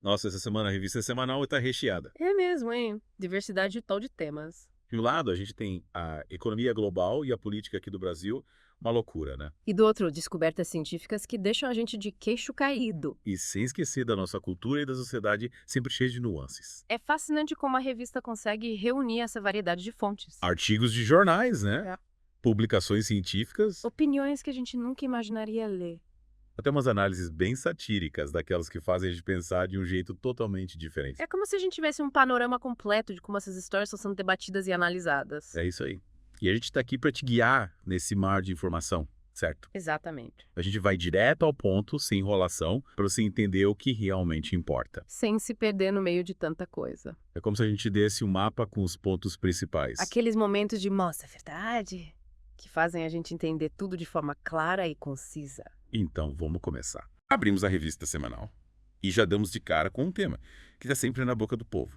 Nossa, essa semana a revista semanal está recheada. É mesmo, hein? Diversidade total de temas. De um lado, a gente tem a economia global e a política aqui do Brasil, uma loucura, né? E do outro, descobertas científicas que deixam a gente de queixo caído. E sem esquecer da nossa cultura e da sociedade sempre cheia de nuances. É fascinante como a revista consegue reunir essa variedade de fontes. Artigos de jornais, né? É. Publicações científicas, Opiniões que a gente nunca imaginaria ler. até umas análises bem satíricas, daquelas que fazem a gente pensar de um jeito totalmente diferente. É como se a gente tivesse um panorama completo de como essas histórias estão sendo debatidas e analisadas. É isso aí. E a gente está aqui para te guiar nesse mar de informação, certo? Exatamente. A gente vai direto ao ponto, sem enrolação, para você entender o que realmente importa. Sem se perder no meio de tanta coisa. É como se a gente desse um mapa com os pontos principais. Aqueles momentos de mostra a verdade que fazem a gente entender tudo de forma clara e concisa. Então, vamos começar. Abrimos a revista semanal e já damos de cara com um tema que está sempre na boca do povo.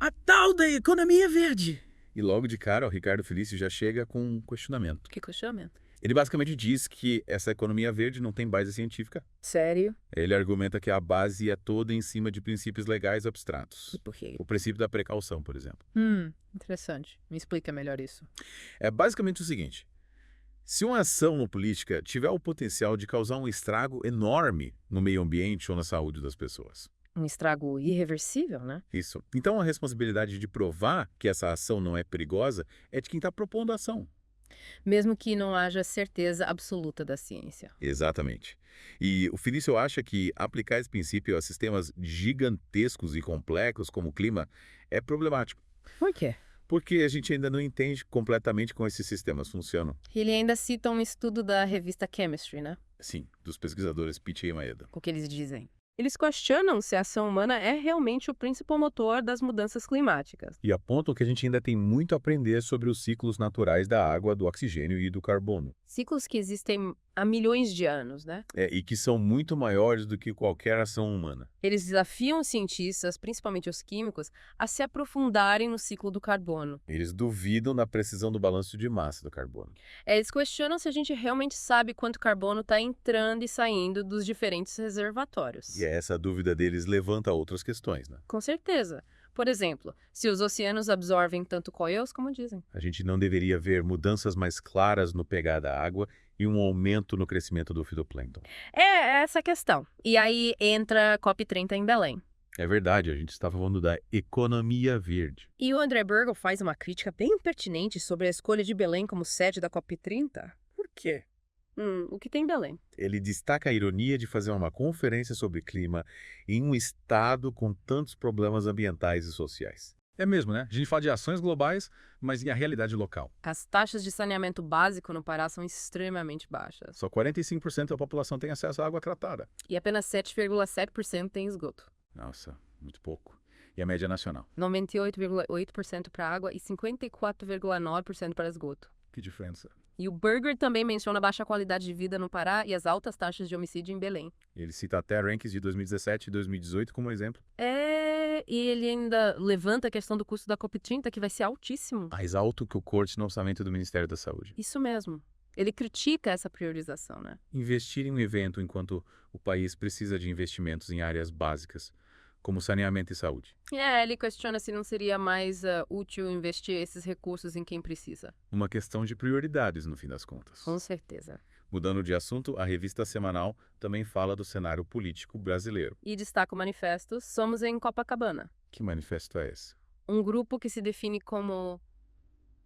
A tal da economia verde. E logo de cara, o Ricardo Felício já chega com um questionamento. Que questionamento. Ele basicamente diz que essa economia verde não tem base científica. Sério? Ele argumenta que a base é toda em cima de princípios legais abstratos. E por quê? O princípio da precaução, por exemplo. Interessante. Me explica melhor isso. É basicamente o seguinte: se uma ação política tiver o potencial de causar um estrago enorme no meio ambiente ou na saúde das pessoas. Um estrago irreversível, né? Isso. Então a responsabilidade de provar que essa ação não é perigosa é de quem está propondo a ação. Mesmo que não haja certeza absoluta da ciência. Exatamente. E o Felício acha que aplicar esse princípio a sistemas gigantescos e complexos como o clima é problemático, Por quê? porque a gente ainda não entende completamente como esses sistemas funcionam. Ele ainda cita um estudo da revista Chemistry, né? Sim, dos pesquisadores Pichei e Maeda. O que eles dizem. Eles questionam se a ação humana é realmente o principal motor das mudanças climáticas. E apontam que a gente ainda tem muito a aprender sobre os ciclos naturais da água, do oxigênio e do carbono. Ciclos que existem há milhões de anos, né? E que são muito maiores do que qualquer ação humana. Eles desafiam os cientistas, principalmente os químicos, a se aprofundarem no ciclo do carbono. Eles duvidam da precisão do balanço de massa do carbono. Eles questionam se a gente realmente sabe quanto carbono está entrando e saindo dos diferentes reservatórios. E essa dúvida deles levanta outras questões, né? Com certeza. Por exemplo, se os oceanos absorvem tanto CO2 como dizem. A gente não deveria ver mudanças mais claras no pH da água e um aumento no crescimento do fitoplâncton. É essa a questão. E aí entra a COP30 em Belém. É verdade, a gente está falando da economia verde. E o André Bergel faz uma crítica bem pertinente sobre a escolha de Belém como sede da COP30. Por quê? O que tem em Belém? Ele destaca a ironia de fazer uma conferência sobre clima em um estado com tantos problemas ambientais e sociais. É mesmo, né? A gente fala de ações globais, mas e a realidade local? As taxas de saneamento básico no Pará são extremamente baixas. Só 45% da população tem acesso à água tratada. E apenas 7,7% tem esgoto. Nossa, muito pouco. E a média nacional? 98,8% para água e 54,9% para esgoto. Que diferença. E o Berger também menciona a baixa qualidade de vida no Pará e as altas taxas de homicídio em Belém. Ele cita até rankings de 2017 e 2018 como exemplo. E ele ainda levanta a questão do custo da COP30, que vai ser altíssimo. Mais alto que o corte no orçamento do Ministério da Saúde. Isso mesmo. Ele critica essa priorização, né? Investir em um evento enquanto o país precisa de investimentos em áreas básicas, como saneamento e saúde. Ele questiona se não seria mais útil investir esses recursos em quem precisa. Uma questão de prioridades, no fim das contas. Com certeza. Mudando de assunto, a revista semanal também fala do cenário político brasileiro. E destaca o manifesto Somos em Copacabana. Que manifesto é esse? Um grupo que se define como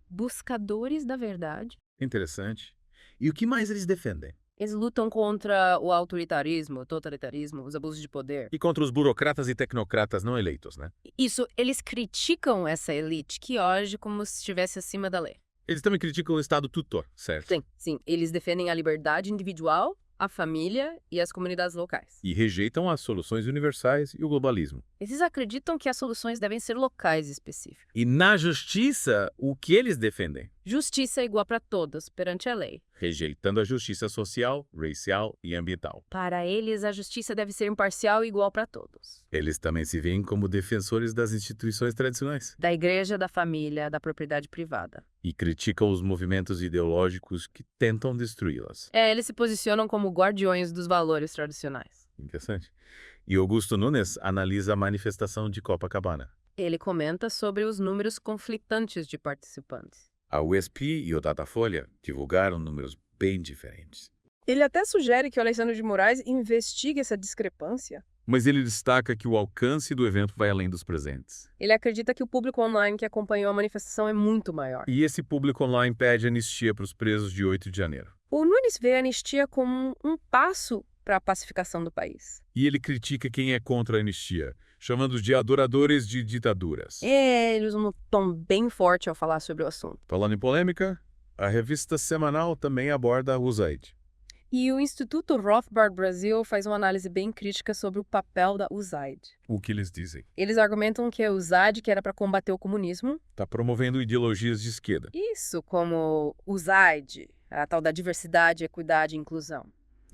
buscadores da verdade. Interessante. E o que mais eles defendem? Eles lutam contra o autoritarismo, o totalitarismo, os abusos de poder. E contra os burocratas e tecnocratas não eleitos, né? Isso, eles criticam essa elite que age como se estivesse acima da lei. Eles também criticam o Estado tutor, certo? Sim. Eles defendem a liberdade individual, a família e as comunidades locais. E rejeitam as soluções universais e o globalismo. Eles acreditam que as soluções devem ser locais e específicas. E na justiça, o que eles defendem? Justiça é igual para todos perante a lei. Rejeitando a justiça social, racial e ambiental. Para eles, a justiça deve ser imparcial e igual para todos. Eles também se veem como defensores das instituições tradicionais. Da igreja, da família, da propriedade privada. E criticam os movimentos ideológicos que tentam destruí-las. Eles se posicionam como guardiões dos valores tradicionais. Interessante. E Augusto Nunes analisa a manifestação de Copacabana. Ele comenta sobre os números conflitantes de participantes. A USP e o Datafolha divulgaram números bem diferentes. Ele até sugere que o Alexandre de Moraes investigue essa discrepância. Mas ele destaca que o alcance do evento vai além dos presentes. Ele acredita que o público online que acompanhou a manifestação é muito maior. E esse público online pede anistia para os presos de 8 de janeiro. O Nunes vê a anistia como um passo para a pacificação do país. E ele critica quem é contra a anistia, chamando de adoradores de ditaduras. Ele usa um tom bem forte ao falar sobre o assunto. Falando em polêmica, a revista semanal também aborda o USAID. E o Instituto Rothbard Brasil faz uma análise bem crítica sobre o papel da USAID. O que eles dizem? Eles argumentam que a USAID, que era para combater o comunismo, Está promovendo ideologias de esquerda. isso como USAID, a tal da diversidade, equidade e inclusão.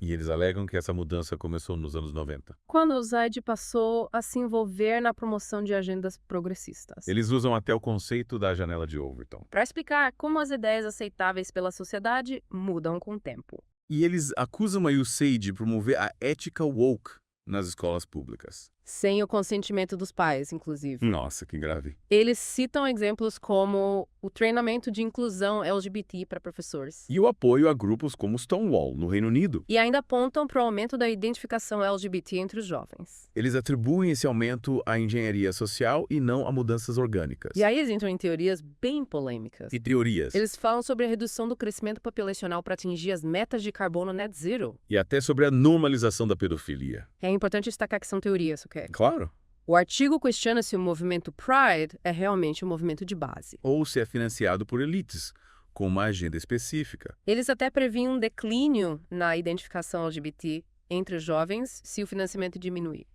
E eles alegam que essa mudança começou nos anos 90. Quando a USAID passou a se envolver na promoção de agendas progressistas. Eles usam até o conceito da janela de Overton. Para explicar como as ideias aceitáveis pela sociedade mudam com o tempo. E eles acusam a USAID de promover a ética woke nas escolas públicas. Sem o consentimento dos pais, inclusive. Nossa, que grave. Eles citam exemplos como o treinamento de inclusão LGBT para professores. E o apoio a grupos como Stonewall, no Reino Unido. E ainda apontam para o aumento da identificação LGBT entre os jovens. Eles atribuem esse aumento à engenharia social e não a mudanças orgânicas. E aí eles entram em teorias bem polêmicas. E teorias. Eles falam sobre a redução do crescimento populacional para atingir as metas de carbono net zero. E até sobre a normalização da pedofilia. É importante destacar que são teorias, ok? Claro. O artigo questiona se o movimento Pride é realmente um movimento de base. Ou se é financiado por elites, com uma agenda específica. Eles até prevêem um declínio na identificação LGBT entre os jovens se o financiamento diminuir.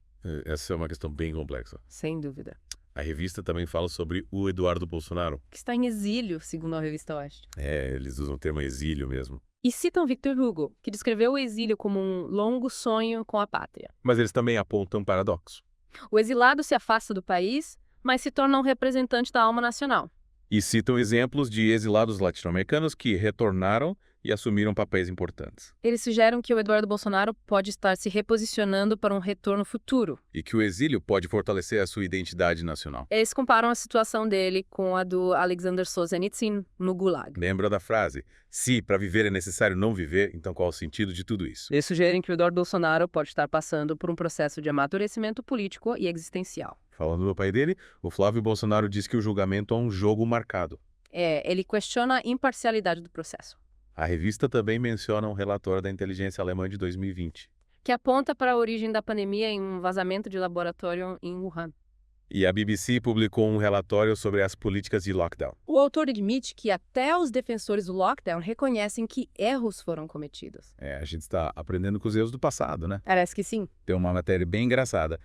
Essa é uma questão bem complexa. Sem dúvida. A revista também fala sobre o Eduardo Bolsonaro. Que está em exílio, segundo a revista Oeste. Eles usam o termo exílio mesmo. E citam Victor Hugo, que descreveu o exílio como um longo sonho com a pátria. Mas eles também apontam um paradoxo. O exilado se afasta do país, mas se torna um representante da alma nacional. E citam exemplos de exilados latino-americanos que retornaram e assumiram papéis importantes. Eles sugerem que o Eduardo Bolsonaro pode estar se reposicionando para um retorno futuro. E que o exílio pode fortalecer a sua identidade nacional. Eles comparam a situação dele com a do Alexander Solzhenitsyn no Gulag. Lembra da frase? Se para viver é necessário não viver, então qual o sentido de tudo isso? Eles sugerem que o Eduardo Bolsonaro pode estar passando por um processo de amadurecimento político e existencial. Falando do pai dele, o Flávio Bolsonaro diz que o julgamento é um jogo marcado. Ele questiona a imparcialidade do processo, A revista também menciona um relatório da inteligência alemã de 2020. que aponta para a origem da pandemia em um vazamento de laboratório em Wuhan. E a BBC publicou um relatório sobre as políticas de lockdown. O autor admite que até os defensores do lockdown reconhecem que erros foram cometidos. A gente está aprendendo com os erros do passado, né? Parece que sim. Tem uma matéria bem engraçada.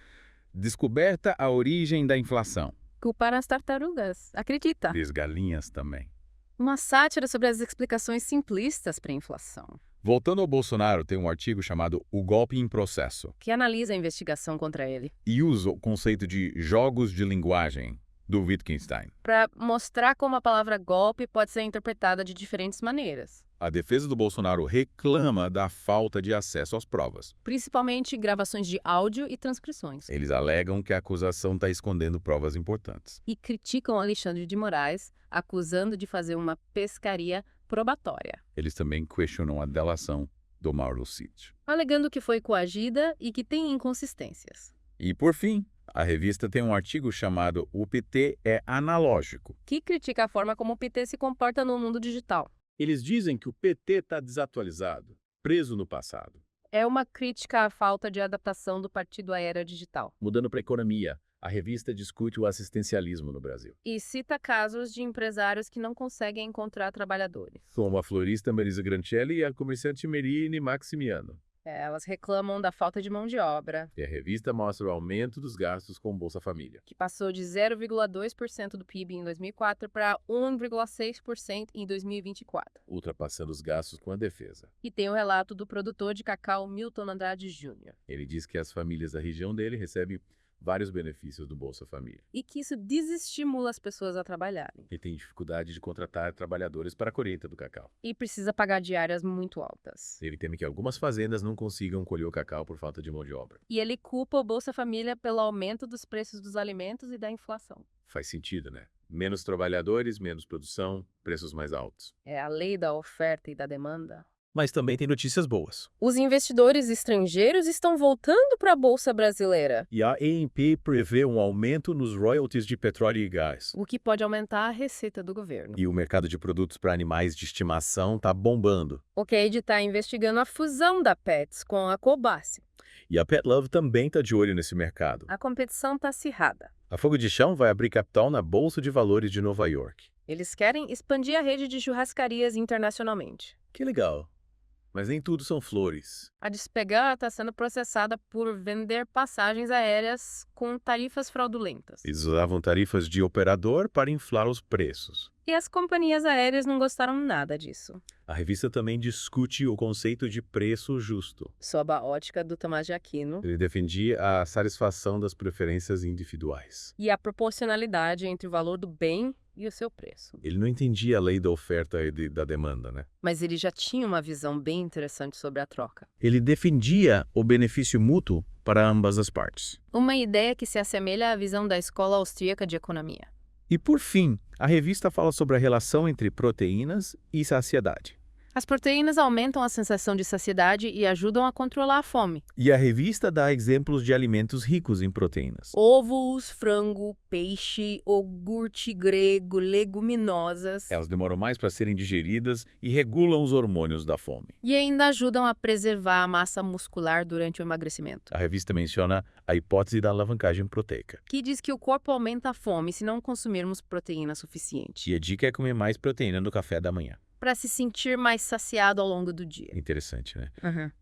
Descoberta a origem da inflação. Culpar as tartarugas. Acredita? E as galinhas também. Uma sátira sobre as explicações simplistas para a inflação, Voltando ao Bolsonaro, tem um artigo chamado O Golpe em Processo. que analisa a investigação contra ele, E usa o conceito de jogos de linguagem do Wittgenstein. para mostrar como a palavra golpe pode ser interpretada de diferentes maneiras, A defesa do Bolsonaro reclama da falta de acesso às provas. principalmente gravações de áudio e transcrições, Eles alegam que a acusação está escondendo provas importantes. e criticam Alexandre de Moraes, acusando de fazer uma pescaria probatória, Eles também questionam a delação do Mauro Cid. alegando que foi coagida e que tem inconsistências, E, por fim, a revista tem um artigo chamado O PT é analógico. que critica a forma como o PT se comporta no mundo digital. Eles dizem que o PT está desatualizado, preso no passado. É uma crítica à falta de adaptação do partido à era digital. Mudando para a economia, a revista discute o assistencialismo no Brasil. E cita casos de empresários que não conseguem encontrar trabalhadores. Como a florista Marisa Grancelli e a comerciante Merine Maximiano. Elas reclamam da falta de mão de obra, E a revista mostra o aumento dos gastos com Bolsa Família. que passou de 0,2% do PIB em 2004 para 1,6% em 2024. Ultrapassando os gastos com a defesa. E tem o relato do produtor de cacau Milton Andrade Jr. Ele diz que as famílias da região dele recebem vários benefícios do Bolsa Família. E que isso desestimula as pessoas a trabalharem. E tem dificuldade de contratar trabalhadores para a colheita do cacau. E precisa pagar diárias muito altas. Ele teme que algumas fazendas não consigam colher o cacau por falta de mão de obra. E ele culpa o Bolsa Família pelo aumento dos preços dos alimentos e da inflação. Faz sentido, né? Menos trabalhadores, menos produção, preços mais altos. É a lei da oferta e da demanda. Mas também tem notícias boas. Os investidores estrangeiros estão voltando para a Bolsa Brasileira, E a ANP prevê um aumento nos royalties de petróleo e gás. o que pode aumentar a receita do governo. E o mercado de produtos para animais de estimação está bombando. O Cade está investigando a fusão da Pets com a Cobasi. E a Pet Love também está de olho nesse mercado. A competição está acirrada. A Fogo de Chão vai abrir capital na Bolsa de Valores de Nova York. Eles querem expandir a rede de churrascarias internacionalmente. Que legal. Mas nem tudo são flores. A Despegar está sendo processada por vender passagens aéreas com tarifas fraudulentas. Eles usavam tarifas de operador para inflar os preços. E as companhias aéreas não gostaram nada disso, A revista também discute o conceito de preço justo. sob a ótica do Tomás de Aquino, Ele defendia a satisfação das preferências individuais. e a proporcionalidade entre o valor do bem e o seu preço. Ele não entendia a lei da oferta e da demanda, né? Mas ele já tinha uma visão bem interessante sobre a troca. Ele defendia o benefício mútuo para ambas as partes. Uma ideia que se assemelha à visão da Escola Austríaca de Economia. E por fim, a revista fala sobre a relação entre proteínas e saciedade. As proteínas aumentam a sensação de saciedade e ajudam a controlar a fome. E a revista dá exemplos de alimentos ricos em proteínas. Ovos, frango, peixe, iogurte grego, leguminosas. Elas demoram mais para serem digeridas e regulam os hormônios da fome. E ainda ajudam a preservar a massa muscular durante o emagrecimento. A revista menciona a hipótese da alavancagem proteica. Que diz que o corpo aumenta a fome se não consumirmos proteína suficiente. E a dica é comer mais proteína no café da manhã. Para se sentir mais saciado ao longo do dia. Interessante, né?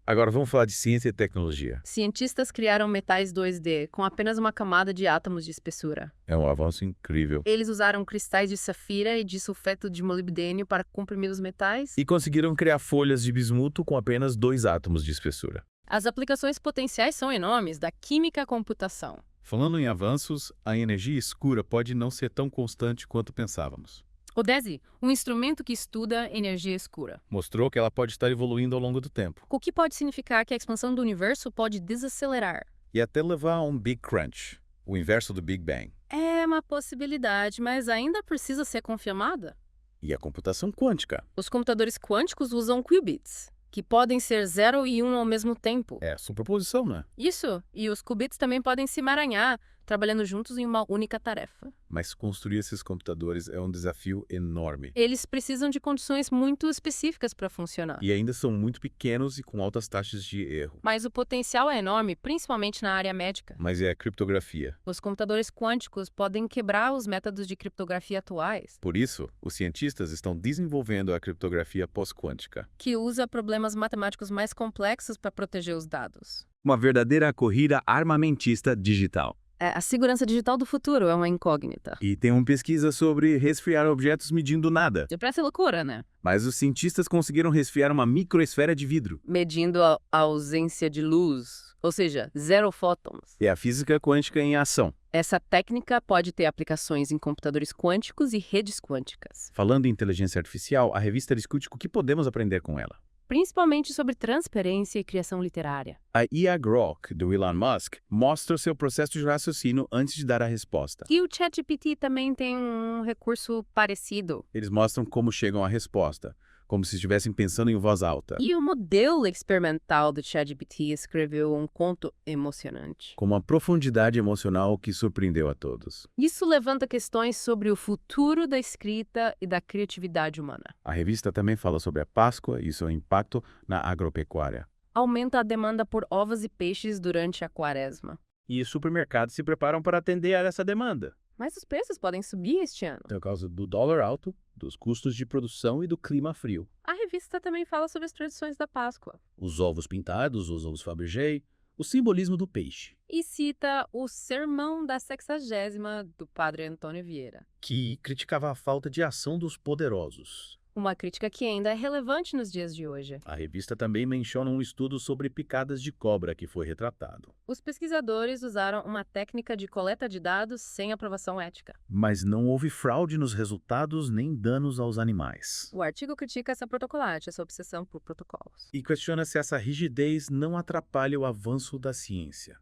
Agora vamos falar de ciência e tecnologia. Cientistas criaram metais 2D com apenas uma camada de átomos de espessura. É um avanço incrível. Eles usaram cristais de safira e de sulfeto de molibdênio para comprimir os metais. E conseguiram criar folhas de bismuto com apenas 2 átomos de espessura. As aplicações potenciais são enormes da química à computação. Falando em avanços, a energia escura pode não ser tão constante quanto pensávamos. O DESI, um instrumento que estuda energia escura. Mostrou que ela pode estar evoluindo ao longo do tempo. O que pode significar que a expansão do universo pode desacelerar. E até levar a um Big Crunch, o inverso do Big Bang. É uma possibilidade, mas ainda precisa ser confirmada. E a computação quântica. Os computadores quânticos usam qubits, que podem ser 0 e 1 ao mesmo tempo. É superposição, né? Isso, e os qubits também podem se emaranhar, trabalhando juntos em uma única tarefa. Mas construir esses computadores é um desafio enorme. Eles precisam de condições muito específicas para funcionar. E ainda são muito pequenos e com altas taxas de erro. Mas o potencial é enorme, principalmente na área médica. Mas é a criptografia. Os computadores quânticos podem quebrar os métodos de criptografia atuais, Por isso, os cientistas estão desenvolvendo a criptografia pós-quântica. que usa problemas matemáticos mais complexos para proteger os dados. Uma verdadeira corrida armamentista digital. A segurança digital do futuro é uma incógnita. E tem uma pesquisa sobre resfriar objetos medindo nada. Parece loucura, né? Mas os cientistas conseguiram resfriar uma microesfera de vidro. Medindo a ausência de luz, ou seja, zero fótons. É a física quântica em ação. Essa técnica pode ter aplicações em computadores quânticos e redes quânticas, Falando em inteligência artificial, a revista discute o que podemos aprender com ela. principalmente sobre transparência e criação literária. A IA Grok, do Elon Musk, mostra o seu processo de raciocínio antes de dar a resposta. E o ChatGPT também tem um recurso parecido. Eles mostram como chegam à resposta, como se estivessem pensando em voz alta. E o modelo experimental do ChatGPT escreveu um conto emocionante. Com uma profundidade emocional que surpreendeu a todos. Isso levanta questões sobre o futuro da escrita e da criatividade humana. A revista também fala sobre a Páscoa e seu impacto na agropecuária. Aumenta a demanda por ovos e peixes durante a quaresma. E os supermercados se preparam para atender a essa demanda. Mas os preços podem subir este ano. Por causa do dólar alto, dos custos de produção e do clima frio. A revista também fala sobre as tradições da Páscoa. Os ovos pintados, os ovos Fabergé, o simbolismo do peixe. E cita o Sermão da 60ª do padre Antônio Vieira. Que criticava a falta de ação dos poderosos. Uma crítica que ainda é relevante nos dias de hoje. A revista também menciona um estudo sobre picadas de cobra que foi retratado. Os pesquisadores usaram uma técnica de coleta de dados sem aprovação ética. Mas não houve fraude nos resultados nem danos aos animais. O artigo critica essa protocolate, essa obsessão por protocolos. E questiona se essa rigidez não atrapalha o avanço da ciência.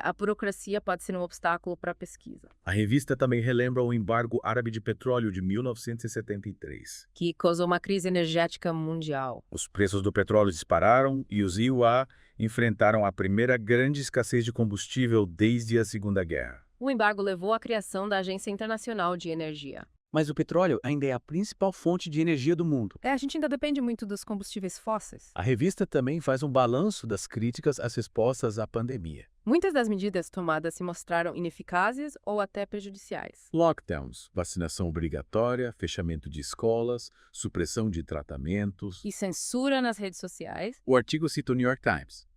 A burocracia pode ser um obstáculo para a pesquisa, A revista também relembra o embargo árabe de petróleo de 1973. que causou uma crise energética mundial. Os preços do petróleo dispararam e os IUA enfrentaram a primeira grande escassez de combustível desde a Segunda Guerra. O embargo levou à criação da Agência Internacional de Energia. Mas o petróleo ainda é a principal fonte de energia do mundo. A gente ainda depende muito dos combustíveis fósseis. A revista também faz um balanço das críticas às respostas à pandemia. Muitas das medidas tomadas se mostraram ineficazes ou até prejudiciais. Lockdowns, vacinação obrigatória, fechamento de escolas, supressão de tratamentos. E censura nas redes sociais. O artigo cita o New York Times.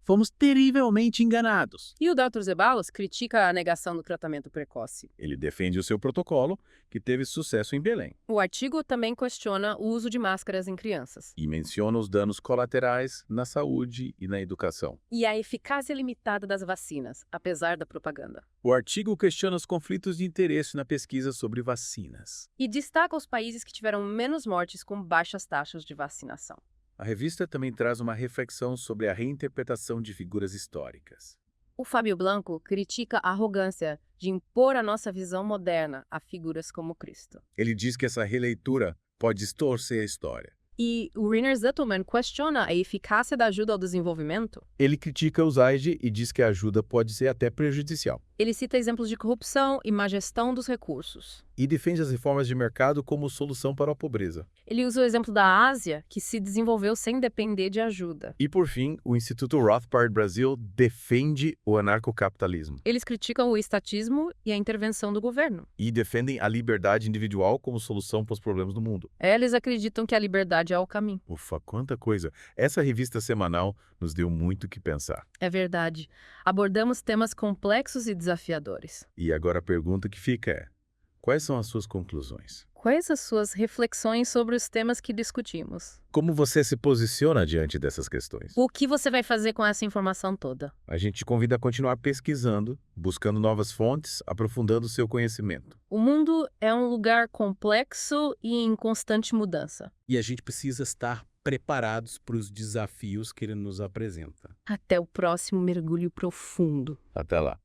Fomos terrivelmente enganados. E o Dr. Zeballos critica a negação do tratamento precoce. Ele defende o seu protocolo, que teve sucesso em Belém, O artigo também questiona o uso de máscaras em crianças. e menciona os danos colaterais na saúde e na educação. E a eficácia limitada das vacinas, apesar da propaganda. O artigo questiona os conflitos de interesse na pesquisa sobre vacinas. E destaca os países que tiveram menos mortes com baixas taxas de vacinação. A revista também traz uma reflexão sobre a reinterpretação de figuras históricas. O Fábio Blanco critica a arrogância de impor a nossa visão moderna a figuras como Cristo. Ele diz que essa releitura pode distorcer a história. E o Rainer Zettelmann questiona a eficácia da ajuda ao desenvolvimento. Ele critica o Zaid e diz que a ajuda pode ser até prejudicial. Ele cita exemplos de corrupção e má gestão dos recursos. E defende as reformas de mercado como solução para a pobreza. Ele usa o exemplo da Ásia, que se desenvolveu sem depender de ajuda. E, por fim, o Instituto Rothbard Brasil defende o anarcocapitalismo. Eles criticam o estatismo e a intervenção do governo. E defendem a liberdade individual como solução para os problemas do mundo. Eles acreditam que a liberdade é o caminho. Ufa, quanta coisa! Essa revista semanal nos deu muito o que pensar. É verdade. Abordamos temas complexos e desafiadores. E agora a pergunta que fica é: quais são as suas conclusões? Quais as suas reflexões sobre os temas que discutimos? Como você se posiciona diante dessas questões? O que você vai fazer com essa informação toda? A gente te convida a continuar pesquisando, buscando novas fontes, aprofundando o seu conhecimento. O mundo é um lugar complexo e em constante mudança. E a gente precisa estar preparados para os desafios que ele nos apresenta. Até o próximo mergulho profundo. Até lá!